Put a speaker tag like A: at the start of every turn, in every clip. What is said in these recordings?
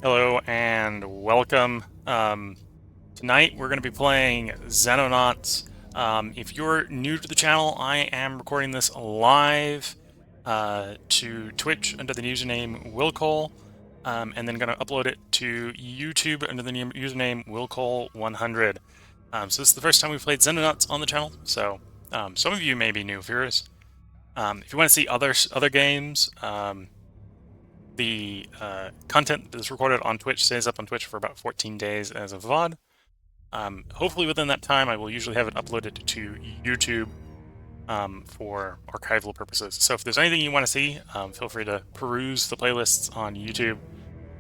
A: Hello and welcome. Tonight we're going to be playing Xenonauts. If you're new to the channel, I am recording this live to Twitch under the username willcole, and then going to upload it to YouTube under the username willcole100. So this is the first time we've played Xenonauts on the channel, so some of you may be new viewers. If you want to see other games, the content that is recorded on Twitch stays up on Twitch for about 14 days as a VOD. Hopefully within that time, I will usually have it uploaded to YouTube for archival purposes. So if there's anything you want to see, feel free to peruse the playlists on YouTube,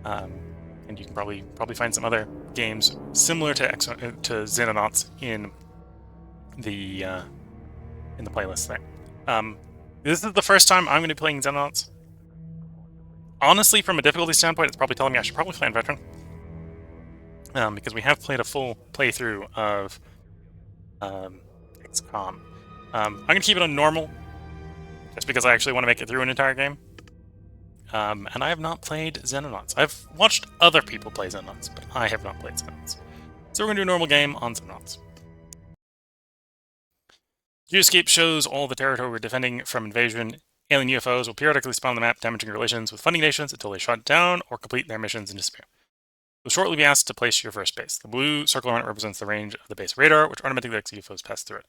A: and you can probably find some other games similar to Xenonauts in the playlist there. This is the first time I'm going to be playing Xenonauts. Honestly, from a difficulty standpoint, it's probably telling me I should probably play on Veteran. Because we have played a full playthrough of XCOM. I'm going to keep it on normal, just because I actually want to make it through an entire game. And I have not played Xenonauts. I've watched other people play Xenonauts, but I have not played Xenonauts. So we're going to do a normal game on Xenonauts. Geoscape shows all the territory we're defending from invasion. Alien UFOs will periodically spawn on the map, damaging relations with funding nations until they shut down or complete their missions and disappear. You'll shortly be asked to place your first base. The blue circle around it represents the range of the base radar, which automatically lets UFOs pass through it.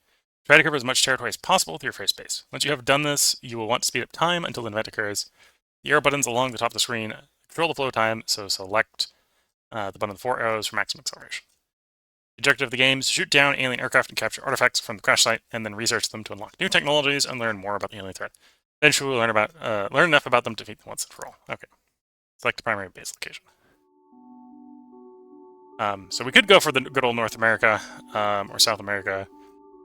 A: Try to cover as much territory as possible with your first base. Once you have done this, you will want to speed up time until an event occurs. The arrow buttons along the top of the screen control the flow time, so select the button with 4 arrows for maximum acceleration. The objective of the game is to shoot down alien aircraft and capture artifacts from the crash site, and then research them to unlock new technologies and learn more about the alien threat. Eventually, we'll learn enough about them to defeat them once and for all. Okay. Select the primary base location. So we could go for the good old North America, or South America,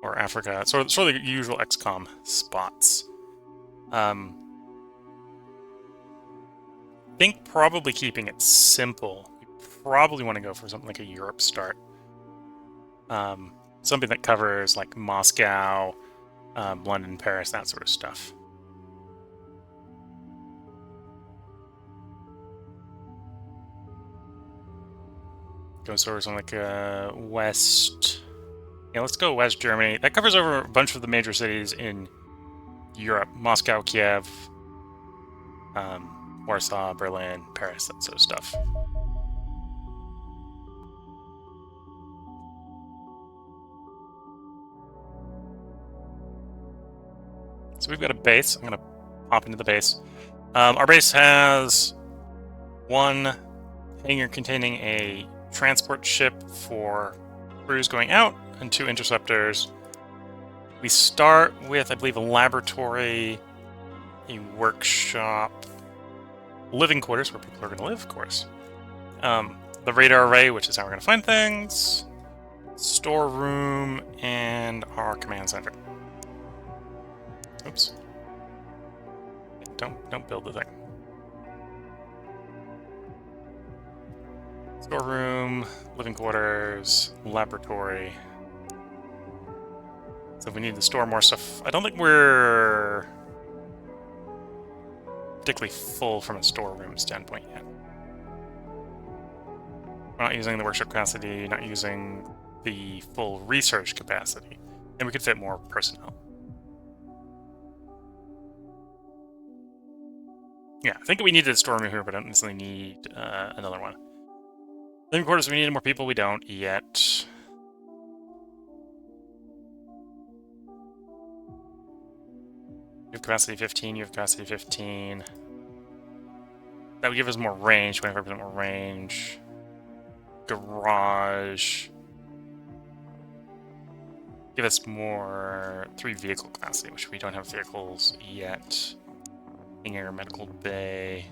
A: or Africa. Sort of the usual XCOM spots. Think probably keeping it simple. We probably want to go for something like a Europe start. Something that covers like Moscow, London, Paris, that sort of stuff. Go sort of something like West. Yeah, let's go West Germany. That covers over a bunch of the major cities in Europe: Moscow, Kiev, Warsaw, Berlin, Paris, that sort of stuff. So we've got a base. I'm going to pop into the base. Our base has one hangar containing a transport ship for crews going out and 2 interceptors. We start with, I believe, a laboratory, a workshop, living quarters where people are going to live, of course. The radar array, which is how we're going to find things, storeroom, and our command center. Oops. Don't build the thing. Storeroom, living quarters, laboratory. So we need to store more stuff. I don't think we're particularly full from a storeroom standpoint yet. We're not using the workshop capacity, not using the full research capacity. And we could fit more personnel. Yeah, I think we needed a storeroom here, but I don't necessarily need another one. Living quarters, we needed more people. We don't yet. You have capacity 15, you have capacity 15. That would give us more range, 25% more range. Garage. Give us more 3 vehicle capacity, which we don't have vehicles yet. Hangar, medical bay.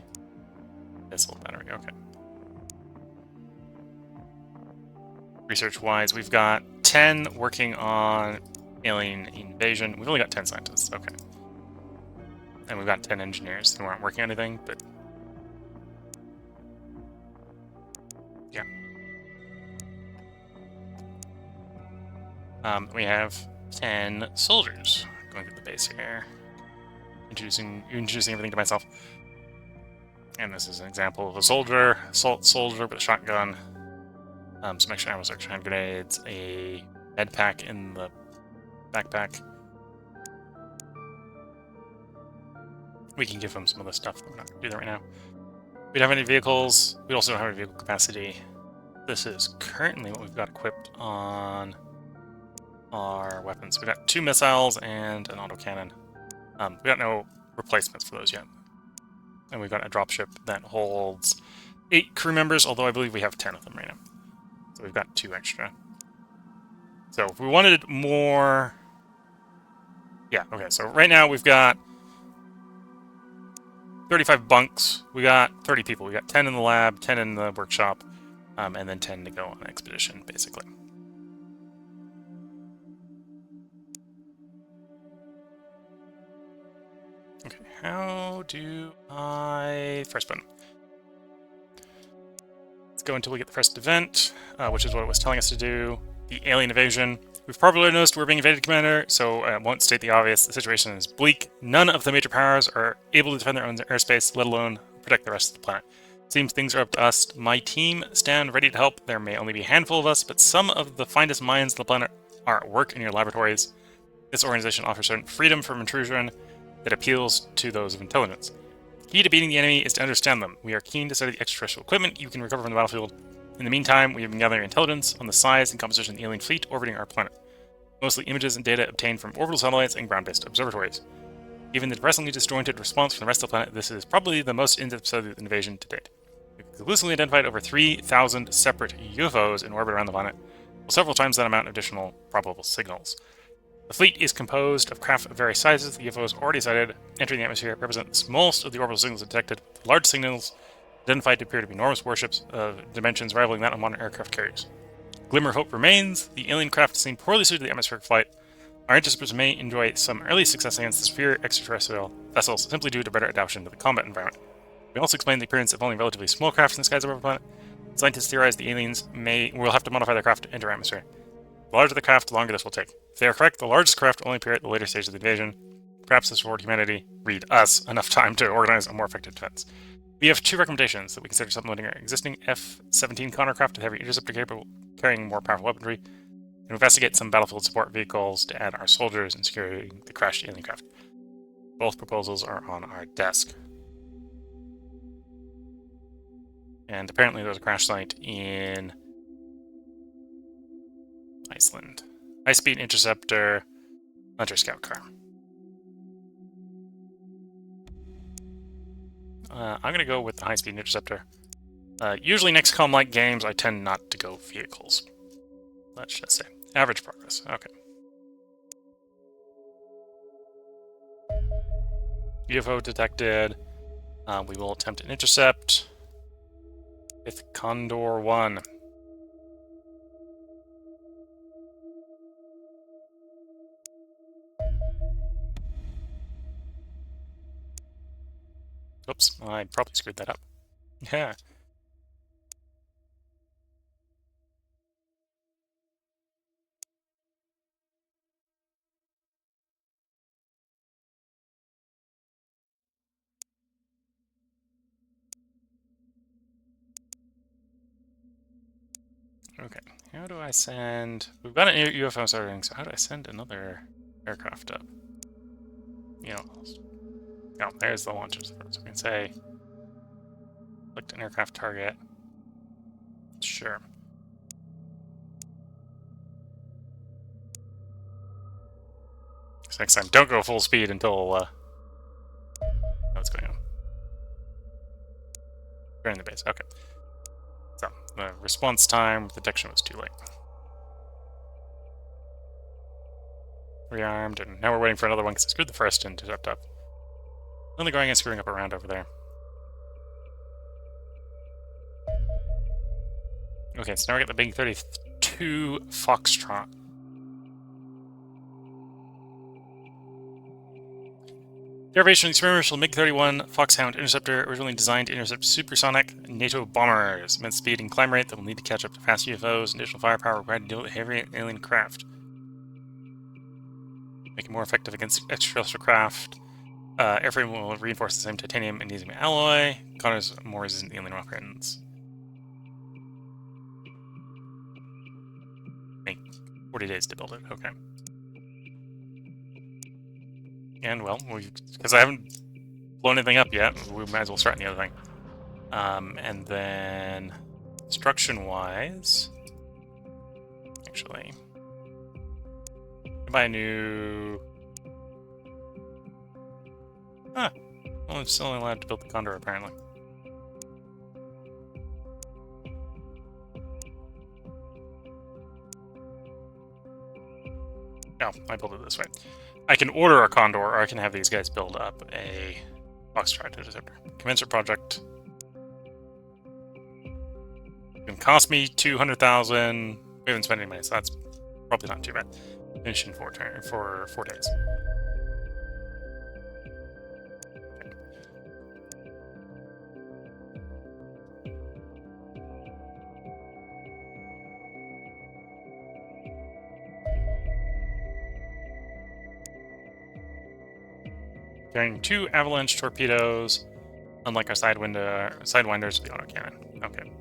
A: Missile battery, okay. Research-wise, we've got 10 working on alien invasion. We've only got 10 scientists, okay. And we've got 10 engineers who aren't working on anything, but... yeah. We have 10 soldiers going to the base here. Introducing everything to myself. And this is an example of a soldier, assault soldier with a shotgun, some extra ammo, extra hand grenades, a med pack in the backpack. We can give them some of the stuff, but we're not going to do that right now. We don't have any vehicles. We also don't have any vehicle capacity. This is currently what we've got equipped on our weapons. We've got 2 missiles and an autocannon. We've got no replacements for those yet. And we've got a dropship that holds 8 crew members, although I believe we have 10 of them right now. So we've got 2 extra. So if we wanted more... Yeah, okay, so right now we've got 35 bunks. We got 30 people. We got 10 in the lab, 10 in the workshop, and then 10 to go on an expedition, basically. Okay, how do I... First button. Let's go until we get the first event, which is what it was telling us to do. The alien invasion. We've probably noticed we're being invaded, Commander, so I won't state the obvious. The situation is bleak. None of the major powers are able to defend their own airspace, let alone protect the rest of the planet. Seems things are up to us. My team stand ready to help. There may only be a handful of us, but some of the finest minds on the planet are at work in your laboratories. This organization offers certain freedom from intrusion that appeals to those of intelligence. Key to beating the enemy is to understand them. We are keen to study the extraterrestrial equipment you can recover from the battlefield. In the meantime, we have been gathering intelligence on the size and composition of the alien fleet orbiting our planet. Mostly images and data obtained from orbital satellites and ground-based observatories. Given the depressingly disjointed response from the rest of the planet, this is probably the most in-depth study of the invasion to date. We've conclusively identified over 3,000 separate UFOs in orbit around the planet, with several times that amount of additional probable signals. The fleet is composed of craft of various sizes. The UFOs already sighted entering the atmosphere represent the smallest of the orbital signals detected. The large signals identified to appear to be enormous warships of dimensions rivaling that of modern aircraft carriers. Glimmer of hope remains. The alien craft seem poorly suited to the atmospheric flight. Our interceptors may enjoy some early success against the superior extraterrestrial vessels simply due to better adaptation to the combat environment. We also explain the appearance of only relatively small craft in the skies of our planet. Scientists theorize the aliens will have to modify their craft to enter our atmosphere. The larger the craft, the longer this will take. If they are correct, the largest craft will only appear at the later stage of the invasion. Perhaps this will afford humanity, read us, enough time to organize a more effective defense. We have 2 recommendations: that we consider supplementing our existing F-17 Connor craft with heavy interceptor capable carrying more powerful weaponry, and investigate some battlefield support vehicles to add our soldiers in securing the crashed alien craft. Both proposals are on our desk. And apparently there's a crash site in Iceland. High-speed interceptor, Hunter Scout car. I'm going to go with the high-speed interceptor. Usually in XCOM-like games, I tend not to go vehicles. Let's just say. Average progress. Okay. UFO detected. We will attempt an intercept with Condor 1. Oops, I probably screwed that up. Yeah. Okay, how do I send... We've got an UFO starting, so how do I send another aircraft up? You know, oh, there's the launchers. So we can say, select an aircraft target. Sure. So next time, don't go full speed until, know what's going on. We're in the base, okay. So, the response time with detection was too late. Rearmed, and now we're waiting for another one because I screwed the first to intercept up. Only going and screwing up around over there. Okay, so now we get the big 32 Foxtrot. Derivation experimental MiG-31 Foxhound interceptor, originally designed to intercept supersonic NATO bombers. Immense speed and climb rate that will need to catch up to fast UFOs and additional firepower required to deal with heavy alien craft. Make it more effective against extraterrestrial craft. Airframe will reinforce the same titanium and magnesium alloy. Condors more resistant to alien weapons. Take 40 days to build it. Okay. And well, because I haven't blown anything up yet, we might as well start on the other thing. And then construction-wise, actually, buy a new. Well, I'm still only allowed to build the Condor apparently. No, I build it this way. I can order a Condor, or I can have these guys build up a Foxtrot Interceptor. Commensurate project. It can cost me 200,000. We haven't spent any money, so that's probably not too bad. Finish in 4 days. Carrying 2 avalanche torpedoes, unlike our sidewinders, the autocannon. Okay.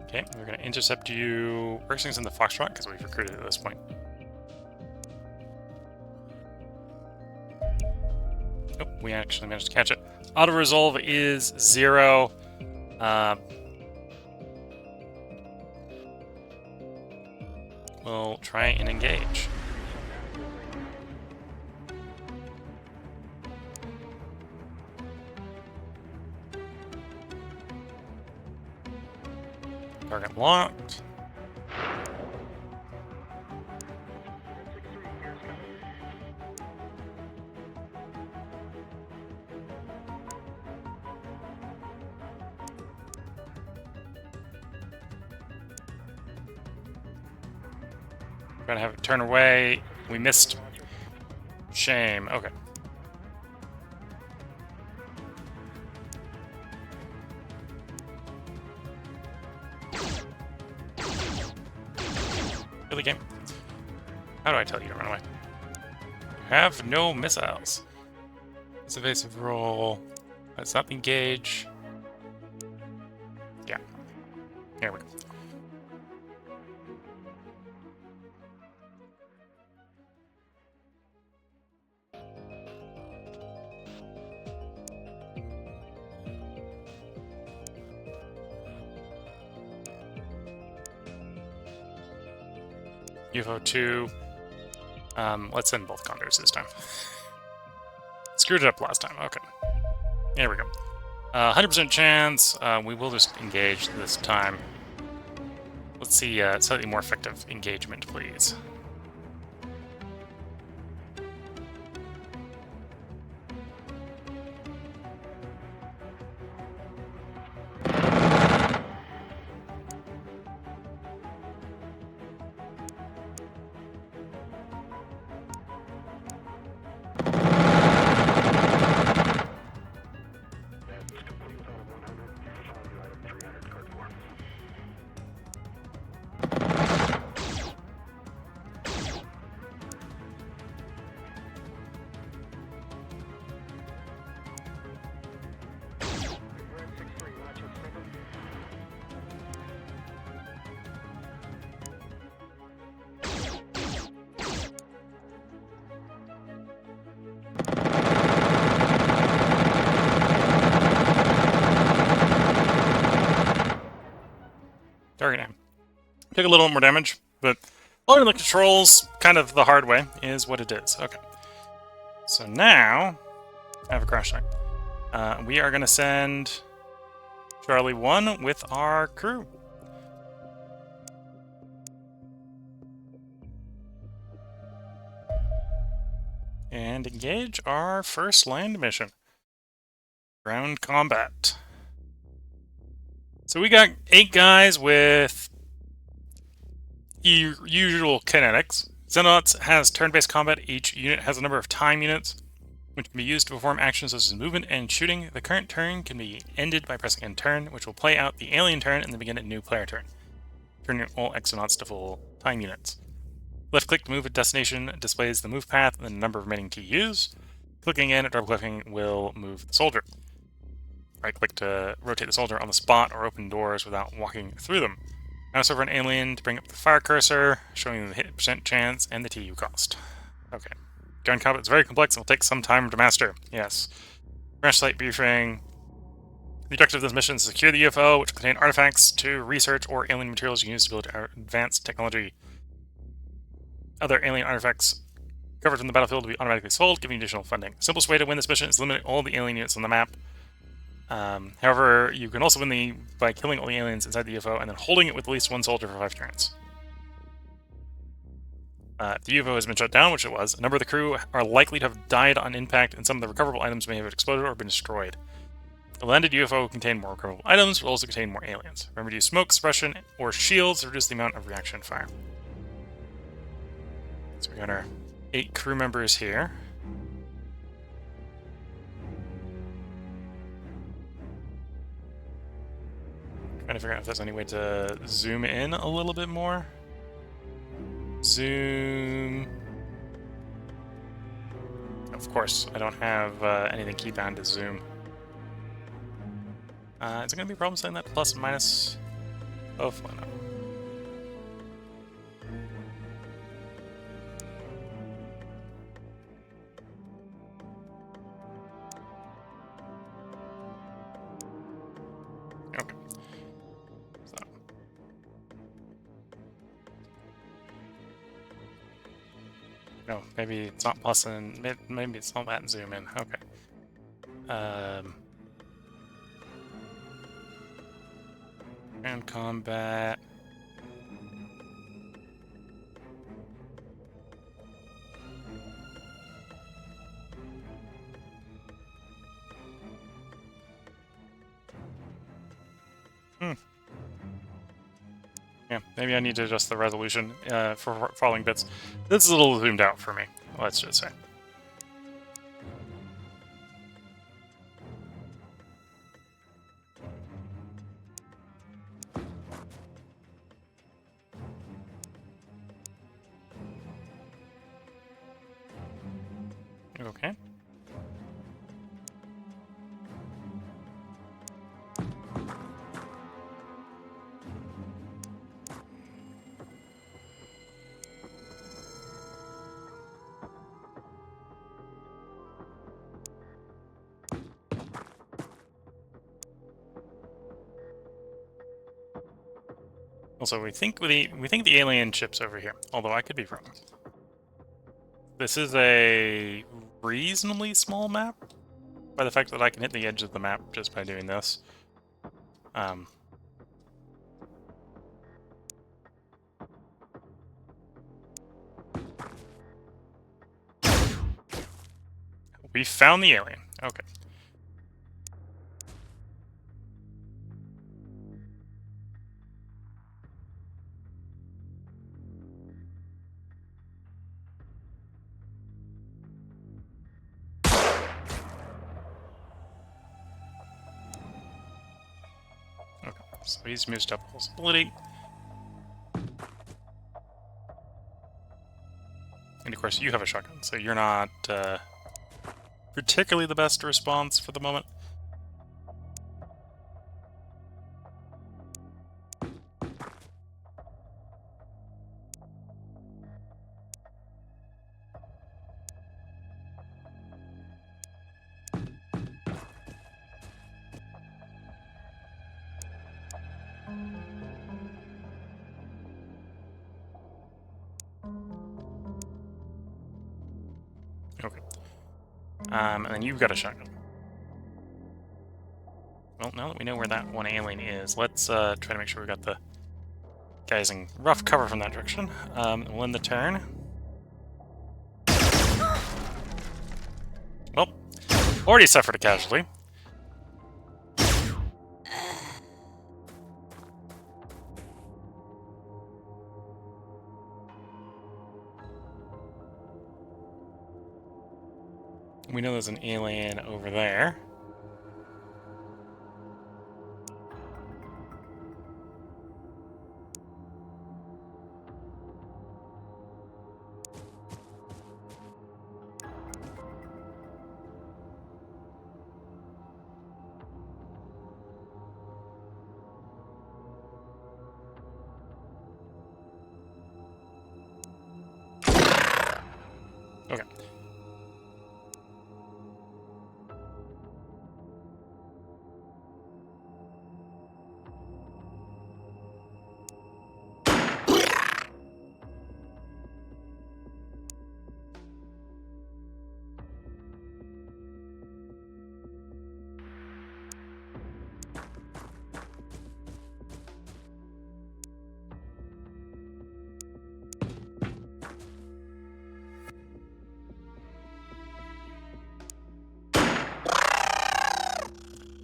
A: Okay, we're going to intercept you. First thing's in the Foxtrot, because we've recruited at this point. Oh, we actually managed to catch it. Auto-resolve is 0. We'll try and engage. Target locked. Trying to have it turn away. We missed. Shame. Okay. Really, game? How do I tell you to run away? Have no missiles. It's evasive roll. That's not the engage. Yeah. Here we go. UFO 2. Let's send both Condors this time. Screwed it up last time. Okay. There we go. 100% chance. We will just engage this time. Let's see slightly more effective engagement, please. Target aim. Took a little more damage, but learning the controls kind of the hard way is what it is. Okay. So now, I have a crash site. We are going to send Charlie 1 with our crew. And engage our first land mission. Ground combat. So we got 8 guys with usual kinetics. Xenonauts has turn-based combat. Each unit has a number of time units. which can be used to perform actions such as movement and shooting. The current turn can be ended by pressing end turn, which will play out the alien turn and then begin a new player turn. Turn all Xenonauts to full time units. Left click to move a destination displays the move path and the number of remaining TUs. Clicking in or double clicking will move the soldier. Right click to rotate the soldier on the spot or open doors without walking through them. Mouse over an alien to bring up the fire cursor, showing the hit percent chance and the TU cost. Okay. Gun combat is very complex and will take some time to master. Yes. Crash site briefing. The objective of this mission is to secure the UFO, which will contain artifacts to research or alien materials you can use to build advanced technology. Other alien artifacts covered from the battlefield will be automatically sold, giving additional funding. The simplest way to win this mission is to eliminate all the alien units on the map. However, you can also win by killing all the aliens inside the UFO and then holding it with at least one soldier for 5 turns. If the UFO has been shut down, which it was, a number of the crew are likely to have died on impact, and some of the recoverable items may have exploded or been destroyed. The landed UFO will contain more recoverable items, but will also contain more aliens. Remember to use smoke, suppression, or shields to reduce the amount of reaction fire. So we got our 8 crew members here. Trying to figure out if there's any way to zoom in a little bit more. Zoom. Of course, I don't have anything keybound to zoom. Is it going to be a problem setting that to plus and minus? Hopefully not. Okay. So. No, maybe it's not plus and maybe it's not that and zoom in. Okay. Ground combat. Yeah, maybe I need to adjust the resolution for falling bits. This is a little zoomed out for me, let's just say. Okay. Also, we think the alien ship's over here, although I could be wrong. This is a reasonably small map, by the fact that I can hit the edge of the map just by doing this. We found the alien. Okay. So he's used up possibility. And of course you have a shotgun, so you're not particularly the best response for the moment. Okay. And then you've got a shotgun. Well, now that we know where that one alien is, let's try to make sure we got the guys in rough cover from that direction. We'll end the turn. Well, already suffered a casualty. We know there's an alien over there. Okay.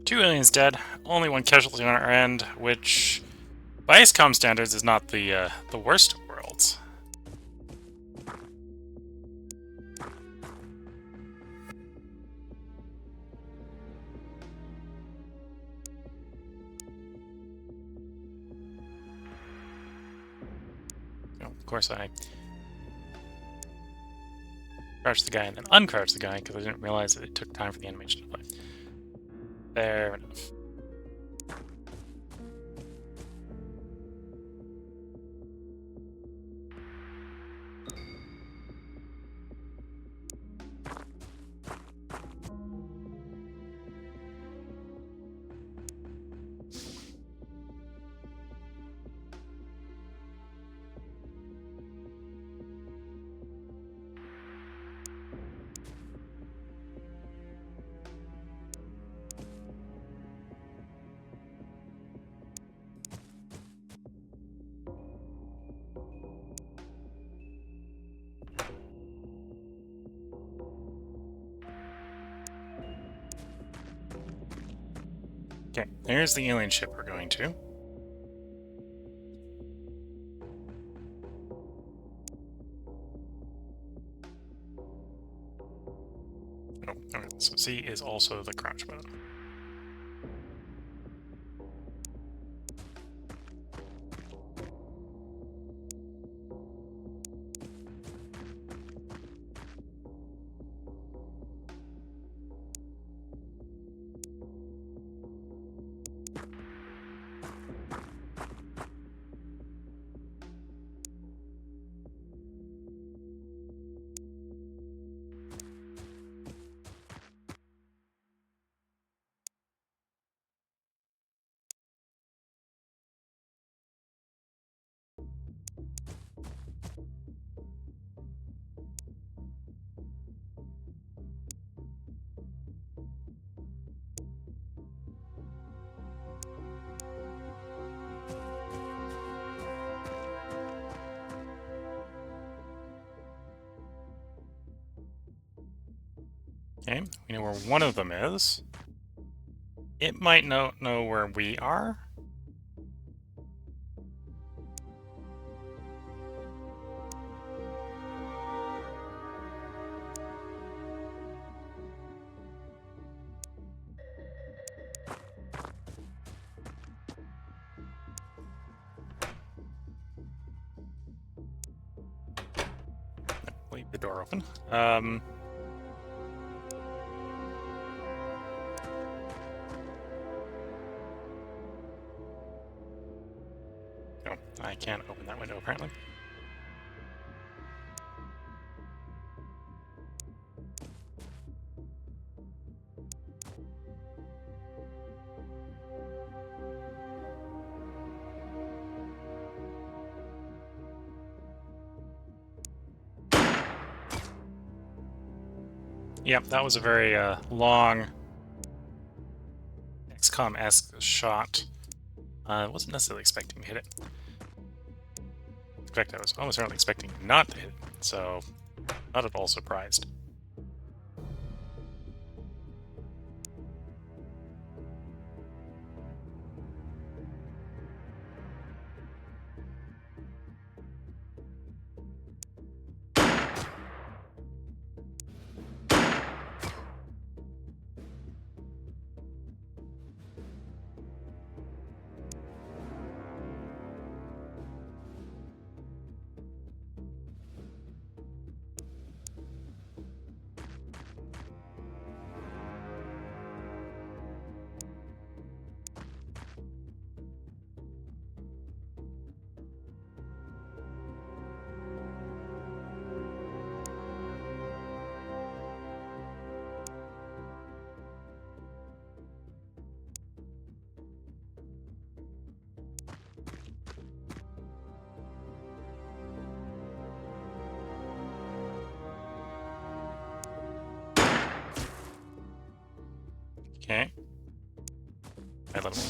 A: Two aliens dead, only one casualty on our end, which, by ISCOM standards, is not the worst of worlds. Oh, of course, I crouched the guy and then uncrouched the guy because I didn't realize that it took time for the animation to play. Fair enough. Okay, there's the alien ship we're going to. Oh, okay, so C is also the crouch button. Okay, we know where one of them is. It might not know where we are. Leave the door open. No, I can't open that window apparently. Yep, that was a very long XCOM-esque shot. I wasn't necessarily expecting to hit it. In fact, I was almost certainly expecting not to hit it, so not at all surprised.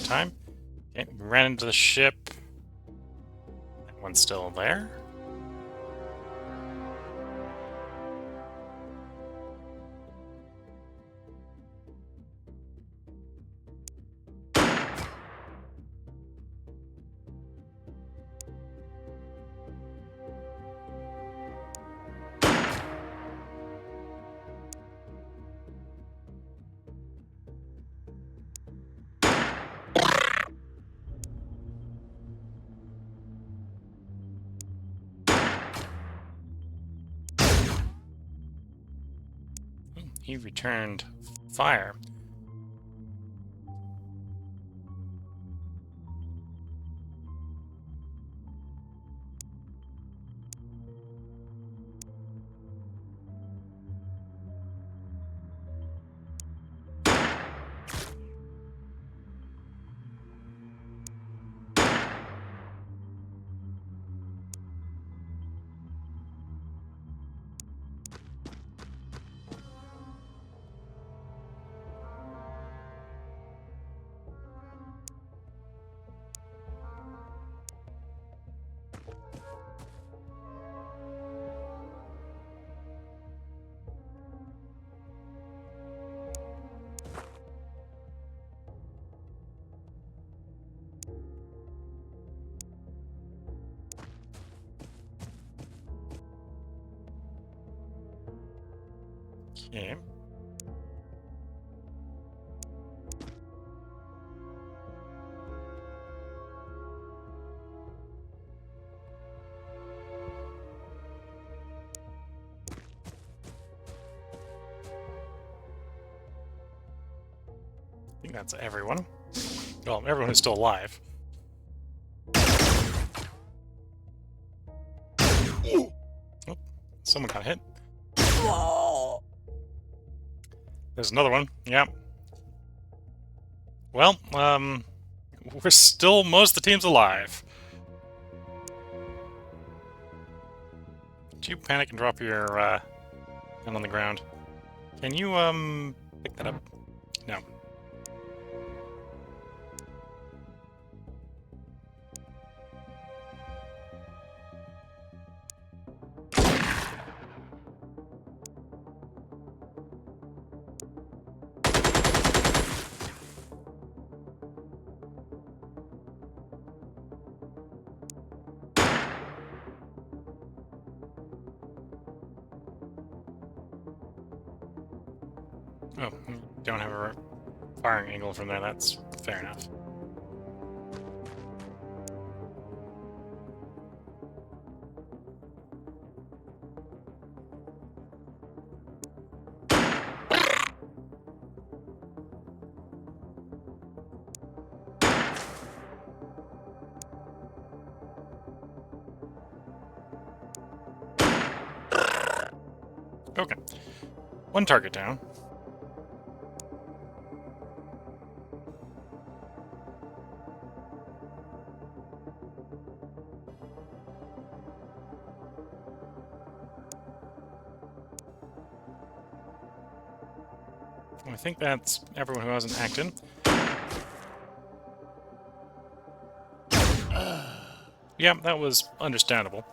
A: time. Okay, we ran into the ship. That one's still there. He returned fire. Okay. I think that's everyone. Well, everyone who's still alive. Oh, someone got hit. There's another one. Yeah. Well, we're still most of the team's alive. Did you panic and drop your gun on the ground? Can you pick that up? No. Oh, don't have a firing angle from there. That's fair enough. Okay. One target down. I think that's everyone who hasn't acted. Yeah, that was understandable.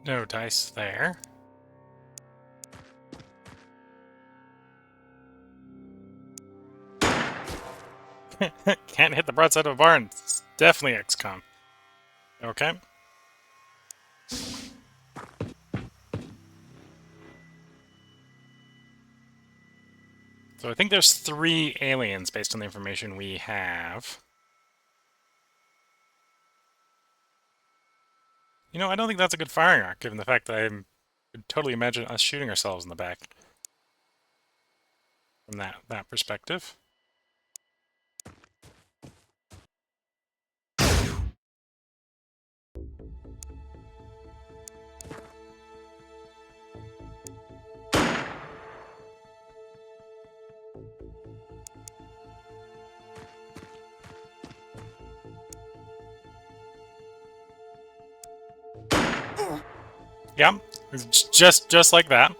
A: No dice there. Can't hit the broadside of a barn. It's definitely XCOM. Okay. So I think there's 3 aliens based on the information we have. You know, I don't think that's a good firing arc, given the fact that I could totally imagine us shooting ourselves in the back from that perspective. Yeah, it's just like that.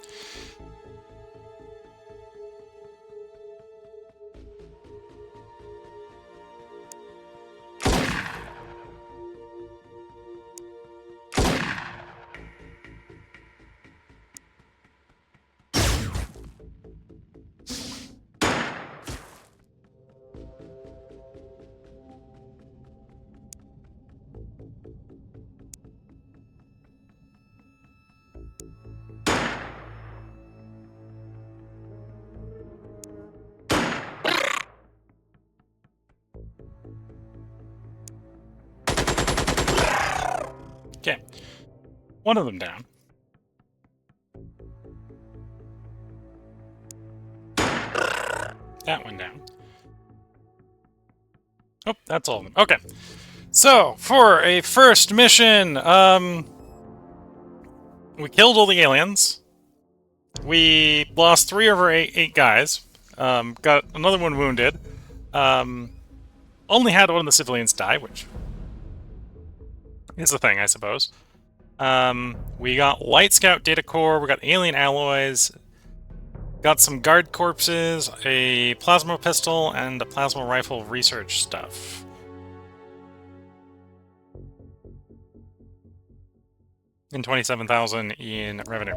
A: Okay, one of them down. That one down. Oh, that's all of them. Okay. So, for a first mission, we killed all the aliens. We lost 3 of our 8 guys. Got another one wounded. Only had one of the civilians die, which is a thing, I suppose. We got Light Scout Data Core, we got alien alloys, got some guard corpses, a plasma pistol, and a plasma rifle research stuff. And 27,000 in revenue.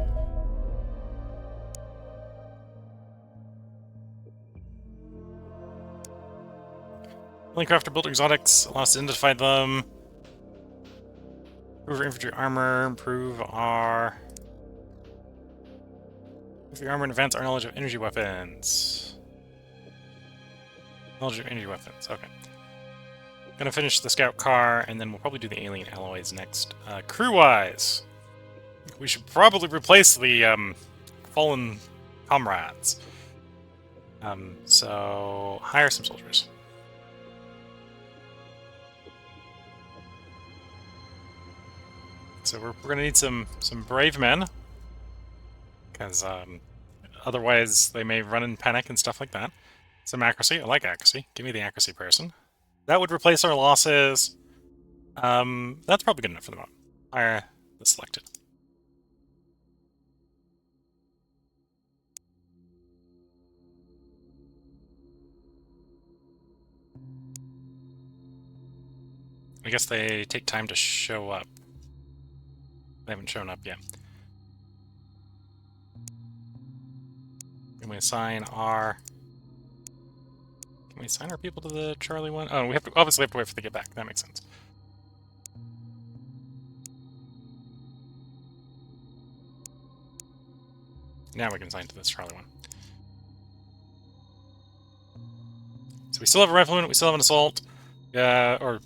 A: Crafter built exotics, lost to identify them. Improve our infantry armor, improve our armor and advance our knowledge of energy weapons. Knowledge of energy weapons, okay. Gonna finish the scout car, and then we'll probably do the alien alloys next. Crew-wise, we should probably replace the fallen comrades. So hire some soldiers. So we're gonna need some brave men, because otherwise they may run in panic and stuff like that. Some accuracy. I like accuracy. Give me the accuracy person. That would replace our losses. That's probably good enough for the moment. Hire the selected. I guess they take time to show up. They haven't shown up yet. Can we assign our... Can we assign our people to the Charlie one? Oh, we have to obviously have to wait for them to get back. That makes sense. Now we can assign to this Charlie one. So we still have a rifleman, we still have an assault, or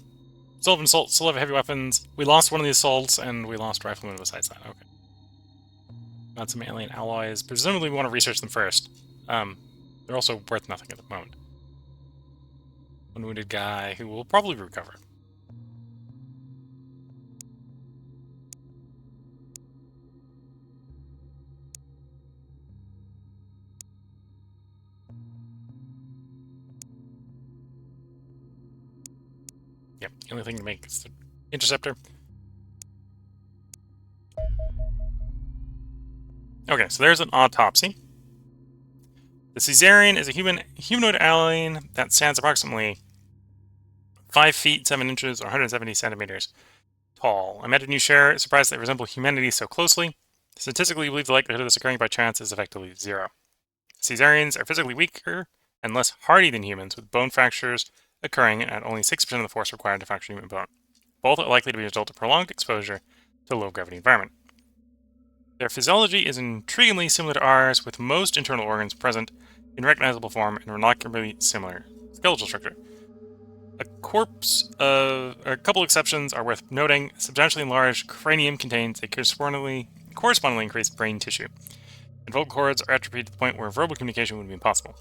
A: still have an assault, still have heavy weapons. We lost one of the assaults, and we lost riflemen besides that. Okay. Got some alien alloys. Presumably we want to research them first. They're also worth nothing at the moment. One wounded guy who will probably recover. Yep, the only thing to make is the interceptor. Okay, so there's an autopsy. The Caesarian is a humanoid alien that stands approximately 5 feet 7 inches or 170 centimeters tall. Imagine you share surprised that they resemble humanity so closely. Statistically, we believe the likelihood of this occurring by chance is effectively 0. Caesarians are physically weaker and less hardy than humans, with bone fractures occurring at only 6% of the force required to fracture human bone. Both are likely to be a result of prolonged exposure to a low-gravity environment. Their physiology is intriguingly similar to ours, with most internal organs present in recognizable form and remarkably similar skeletal structure. A couple exceptions are worth noting. Substantially enlarged cranium contains a correspondingly increased brain tissue, and vocal cords are atrophied to the point where verbal communication would be impossible.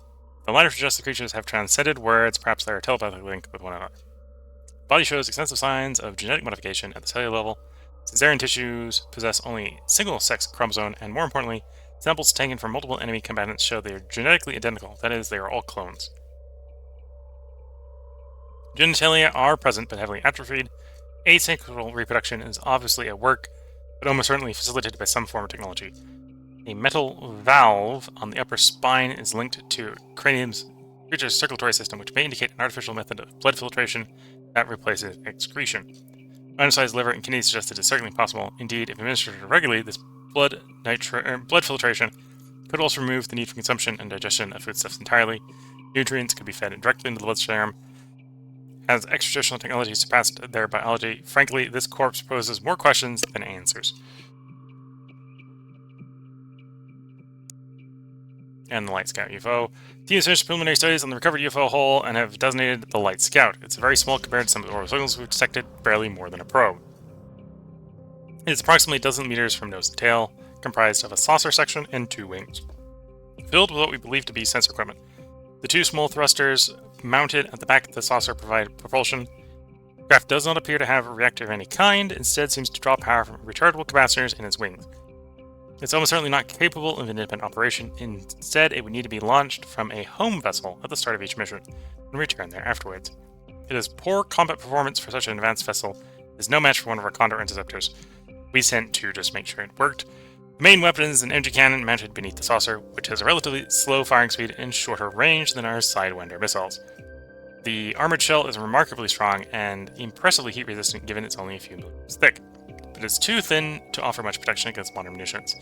A: The latter suggests the creatures have transcended words, perhaps they are telepathic linked with one another. The body shows extensive signs of genetic modification at the cellular level. Caesarean tissues possess only a single sex chromosome, and more importantly, samples taken from multiple enemy combatants show they are genetically identical, that is, they are all clones. Genitalia are present but heavily atrophied. Asexual reproduction is obviously at work, but almost certainly facilitated by some form of technology. A metal valve on the upper spine is linked to creature's circulatory system, which may indicate an artificial method of blood filtration that replaces excretion. Undersized liver and kidneys suggest it is certainly possible. Indeed, if administered regularly, this blood filtration could also remove the need for consumption and digestion of foodstuffs entirely. Nutrients could be fed directly into the bloodstream. As extraditional technology surpassed their biology, frankly, this corpse poses more questions than answers. And the Light Scout UFO. Team has finished preliminary studies on the recovered UFO hull and have designated the Light Scout. It's very small compared to some of the orbital signals we've detected, barely more than a probe. It is approximately a dozen meters from nose to tail, comprised of a saucer section and 2 wings, filled with what we believe to be sensor equipment. The 2 small thrusters mounted at the back of the saucer provide propulsion. The craft does not appear to have a reactor of any kind, instead seems to draw power from rechargeable capacitors in its wings. It's almost certainly not capable of independent operation. Instead, it would need to be launched from a home vessel at the start of each mission, and return there afterwards. It has poor combat performance for such an advanced vessel. It is no match for one of our Condor interceptors. We sent 2 just to make sure it worked. The main weapon is an energy cannon mounted beneath the saucer, which has a relatively slow firing speed and shorter range than our Sidewinder missiles. The armored shell is remarkably strong and impressively heat-resistant given it's only a few millimeters thick, but it's too thin to offer much protection against modern munitions.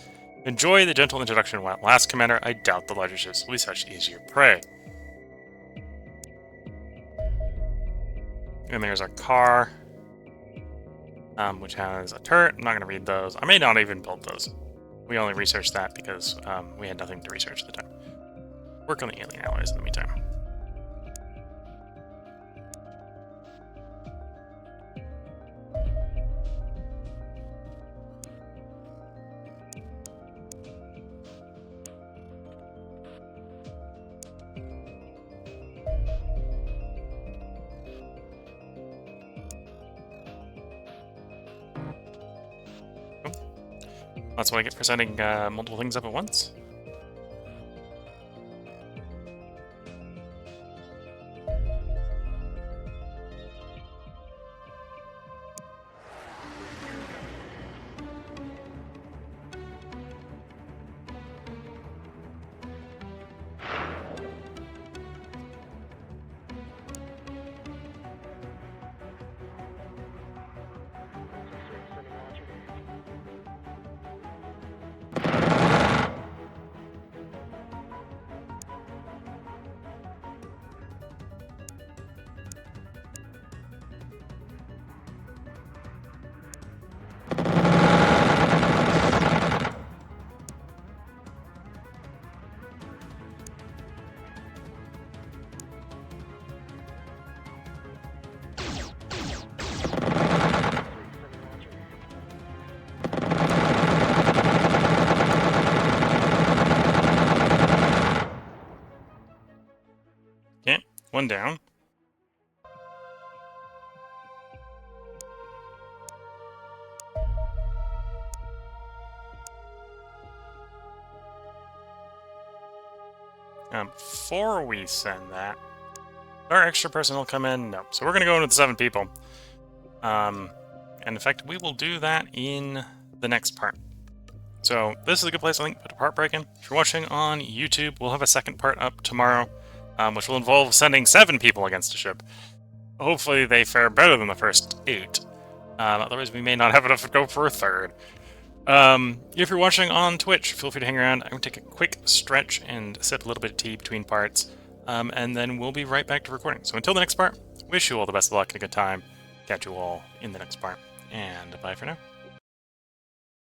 A: Enjoy the gentle introduction while last, Commander. I doubt the larger ships will be such easier prey. And there's our car, which has a turret. I'm not going to read those. I may not even build those. We only researched that because we had nothing to research at the time. Work on the alien alloys in the meantime. That's what I get for setting multiple things up at once. Okay, one down. Before we send that, our extra personnel come in? No. So we're going to go in with 7 people. And in fact, we will do that in the next part. So this is a good place, I think, to put a part break in. If you're watching on YouTube, we'll have a second part up tomorrow, which will involve sending 7 people against a ship. Hopefully they fare better than the first 8. Otherwise we may not have enough to go for a third. If you're watching on Twitch, feel free to hang around. I'm going to take a quick stretch and sip a little bit of tea between parts, and then we'll be right back to recording. So until the next part, wish you all the best of luck and a good time. Catch you all in the next part, and bye for now.